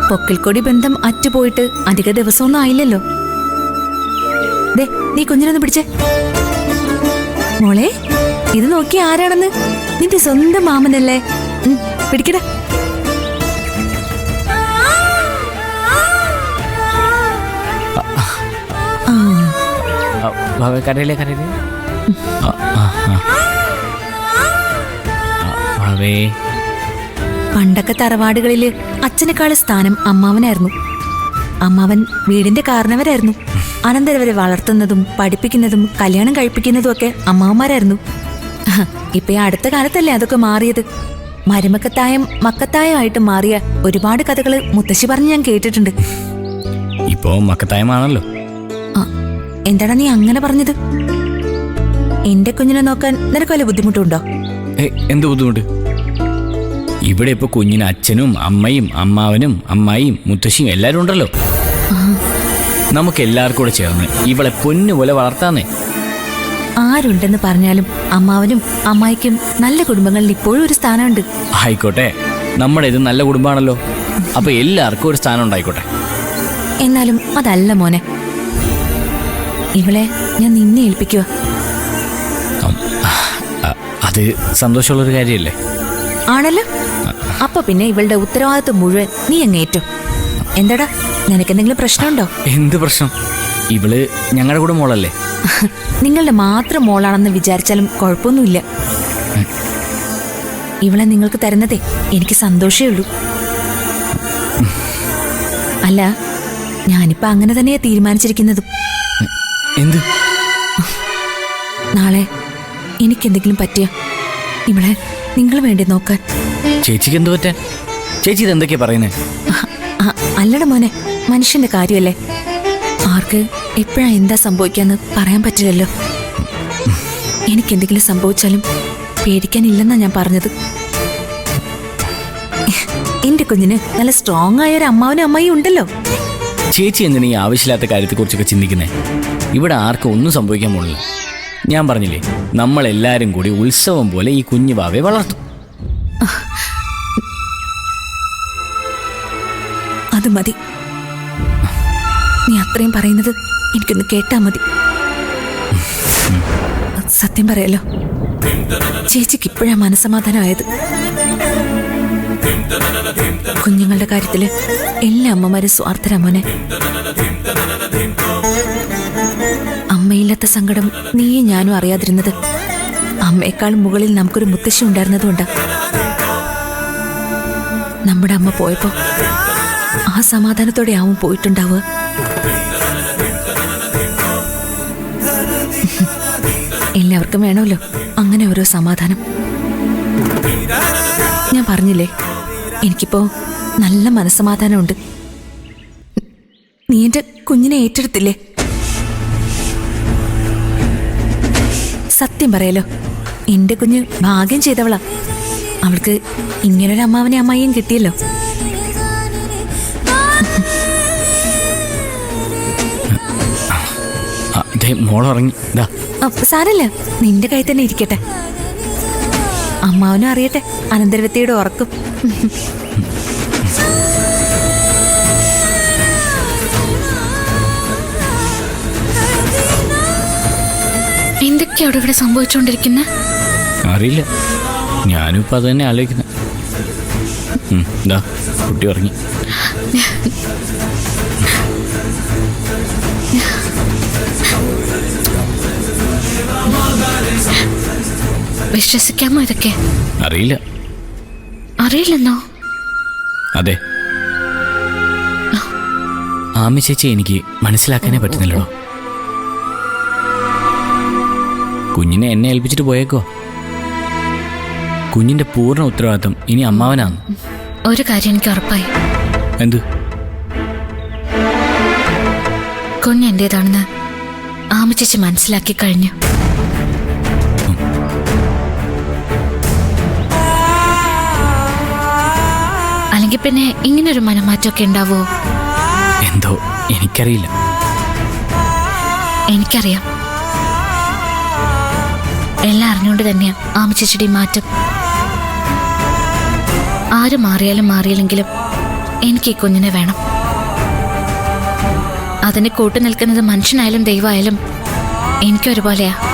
പൊക്കിൽക്കൊടി ബന്ധം അറ്റുപോയിട്ട് അധിക ദിവസമൊന്നും ആയില്ലല്ലോ. ദേ, നീ കുഞ്ഞിനൊന്ന് പിടിച്ചേ. മോളെ, ഇത് നോക്കി ആരാണെന്ന്? നിന്റെ സ്വന്തം മാമനല്ലേ? പിടിക്കടാ. പണ്ടൊക്കെ തറവാടുകളില് അച്ഛനേക്കാള് സ്ഥാനം അമ്മാവനായിരുന്നു. അമ്മാവൻ വീടിന്റെ കാരണവരായിരുന്നു. അനന്തരവരെ വളർത്തുന്നതും പഠിപ്പിക്കുന്നതും കല്യാണം കഴിപ്പിക്കുന്നതും ഒക്കെ അമ്മാവന്മാരായിരുന്നു. ഇപ്പൊ ഈ അടുത്ത കാലത്തല്ലേ അതൊക്കെ മാറിയത്. മരുമക്കത്തായം മക്കത്തായമായിട്ട് മാറിയ ഒരുപാട് കഥകള് മുത്തശ്ശി പറഞ്ഞ് ഞാൻ കേട്ടിട്ടുണ്ട്. ഇപ്പോ മക്കത്തായമാണല്ലോ. എന്താടാ നീ അങ്ങനെ പറഞ്ഞത്? എന്റെ കുഞ്ഞിനെ നോക്കാൻ നിനക്ക് വല്ല ബുദ്ധിമുട്ടുണ്ടോ? എന്ത് ബുദ്ധിമുട്ട്? ഇവിടെ ഇപ്പൊ കുഞ്ഞിന് അച്ഛനും അമ്മയും അമ്മാവനും അമ്മായിയും മുത്തശ്ശിയും എല്ലാരും ഉണ്ടല്ലോ. നമുക്ക് എല്ലാവർക്കും കൂടെ ചേർന്ന് ഇവളെ പൊന്നുപോലെ വളർത്താന്നേ. ആരുണ്ടെന്ന് പറഞ്ഞാലും അമ്മാവനും അമ്മായിക്കും നല്ല കുടുംബങ്ങളിൽ ഇപ്പോഴും ഒരു സ്ഥാനമുണ്ട്. ആയിക്കോട്ടെ, നമ്മുടെ ഇത് നല്ല കുടുംബമാണല്ലോ. അപ്പൊ എല്ലാവർക്കും ഒരു സ്ഥാനം ഉണ്ടായിക്കോട്ടെ. എന്നാലും അതല്ല മോനെ, ഇവളെ ഞാൻ നിന്നെ ഏൽപ്പിക്കുക. അത് സന്തോഷമുള്ളൊരു കാര്യമല്ലേ? ആണല്ലോ. അപ്പൊ പിന്നെ ഇവളുടെ ഉത്തരവാദിത്വം മുഴുവൻ നീ അങ്ങേറ്റോ. എന്താടാ, നിനക്കെന്തെങ്കിലും പ്രശ്നമുണ്ടോ? എന്ത് പ്രശ്നം? ഇവള് ഞങ്ങളുടെ കൂടെ മോളല്ലേ. നിങ്ങളുടെ മാത്രം മോളാണെന്ന് വിചാരിച്ചാലും കുഴപ്പമൊന്നുമില്ല. ഇവളെ നിങ്ങൾക്ക് തരുന്നതേ എനിക്ക് സന്തോഷമേ ഉള്ളൂ. അല്ല, ഞാനിപ്പോ അങ്ങനെ തന്നെയാ തീരുമാനിച്ചിരിക്കുന്നതും. എന്ത്? നാളെ എനിക്കെന്തെങ്കിലും പറ്റിയ ഇവളെ നിങ്ങൾ വേണ്ടി നോക്കാൻ. ചേച്ചിക്ക് എന്ത് പറ്റാൻ? ചേച്ചി ഇതെന്തൊക്കെയാ പറയുന്നേ? അല്ലട മോനെ, മനുഷ്യന്റെ കാര്യമല്ലേ. ആർക്ക് എപ്പോഴാ എന്താ സംഭവിക്കാന്ന് പറയാൻ പറ്റില്ലല്ലോ. എനിക്കെന്തെങ്കിലും സംഭവിച്ചാലും പേടിക്കാനില്ലെന്നാ ഞാൻ പറഞ്ഞത്. എന്റെ കുഞ്ഞിന് നല്ല സ്ട്രോങ് ആയ ഒരു അമ്മാവനും അമ്മായിയും ഉണ്ടല്ലോ. ചേച്ചി എന്തിനാ ഈ ആവശ്യമില്ലാത്ത കാര്യത്തെക്കുറിച്ചൊക്കെ ചിന്തിക്കുന്നേ? ഇവിടെ ആർക്കും ഒന്നും സംഭവിക്കാൻ പോണില്ല. ഞാൻ പറഞ്ഞില്ലേ, നമ്മളെല്ലാരും കൂടി ഉത്സവം പോലെ ഈ കുഞ്ഞു വാവയെ വളർത്തും. അത് മതി. നീ അത്രയും പറയുന്നത് എനിക്കൊന്ന് കേട്ടാ മതി. സത്യം പറയാലോ, ചേച്ചിക്ക് ഇപ്പോഴാ മനസ്സമാധാനമായത്. കുഞ്ഞുങ്ങളുടെ കാര്യത്തില് എല്ലാ അമ്മമാരും സ്വാർത്ഥരാ മോനെ. അമ്മയില്ലാത്ത സങ്കടം നീയും ഞാനും അറിയാതിരുന്നത് അമ്മയെക്കാളും മുകളിൽ നമുക്കൊരു മുത്തശ്ശി ഉണ്ടായിരുന്നതുകൊണ്ടാ. നമ്മുടെ അമ്മ പോയപ്പോ ആ സമാധാനത്തോടെ ആവും പോയിട്ടുണ്ടാവുക. എല്ലാവർക്കും വേണമല്ലോ അങ്ങനെ ഓരോ സമാധാനം. ഞാൻ പറഞ്ഞില്ലേ, എനിക്കിപ്പോ നല്ല മനസ്സമാധാനമുണ്ട്. നീ എന്റെ കുഞ്ഞിനെ ഏറ്റെടുത്തില്ലേ? സത്യം പറയാലോ, എന്റെ കുഞ്ഞ് ഭാഗ്യം ചെയ്തവളാ. അവൾക്ക് ഇങ്ങനൊരു അമ്മാവനെ അമ്മായിയും കിട്ടിയല്ലോ. മോളുറങ്ങി. സാരല്ല, നിന്റെ കൈ തന്നെ ഇരിക്കട്ടെ. അമ്മാവനും അറിയട്ടെ അനന്തരവത്തിയുടെ ഉറക്കും. എന്തൊക്കെയാണ് ഇവിടെ സംഭവിച്ചുകൊണ്ടിരിക്കുന്നത്? അറിയില്ല, ഞാനും ഇപ്പൊ അത് തന്നെ ആലോചിക്കുന്നത്. കുട്ടി ഉറങ്ങി. വിശ്വസിക്കാമോ ഇതൊക്കെ? അറിയില്ല. അറിയില്ലെന്നോ? അതെ, ആമി ചേച്ചി എനിക്ക് മനസ്സിലാക്കാനേ പറ്റുന്നില്ലടോ. കുഞ്ഞിനെ എന്നെ ഏൽപ്പിച്ചിട്ട് പോയേക്കോ. കുഞ്ഞിന്റെ പൂർണ്ണ ഉത്തരവാദിത്തം ഇനി അമ്മാവനാണ്. ഒരു കാര്യം എനിക്ക് ഉറപ്പായി. എന്ത്? കുഞ്ഞെന്റേതാണെന്ന് ആമി ചേച്ചി മനസ്സിലാക്കി കഴിഞ്ഞു. അല്ലെങ്കിൽ പിന്നെ ഇങ്ങനൊരു മനമാറ്റമൊക്കെ ഉണ്ടാവോ? എന്തോ എനിക്കറിയില്ല. എനിക്കറിയാം. എല്ലാം അറിഞ്ഞുകൊണ്ട് തന്നെയാ ആമി ചേച്ചിയുടെ മാറ്റം. ആര് മാറിയാലും മാറിയില്ലെങ്കിലും എനിക്ക് ഈ കുഞ്ഞിനെ വേണം. അതിന് കൂട്ടു നിൽക്കുന്നത് മനുഷ്യനായാലും ദൈവമായാലും എനിക്കൊരുപോലെയാ.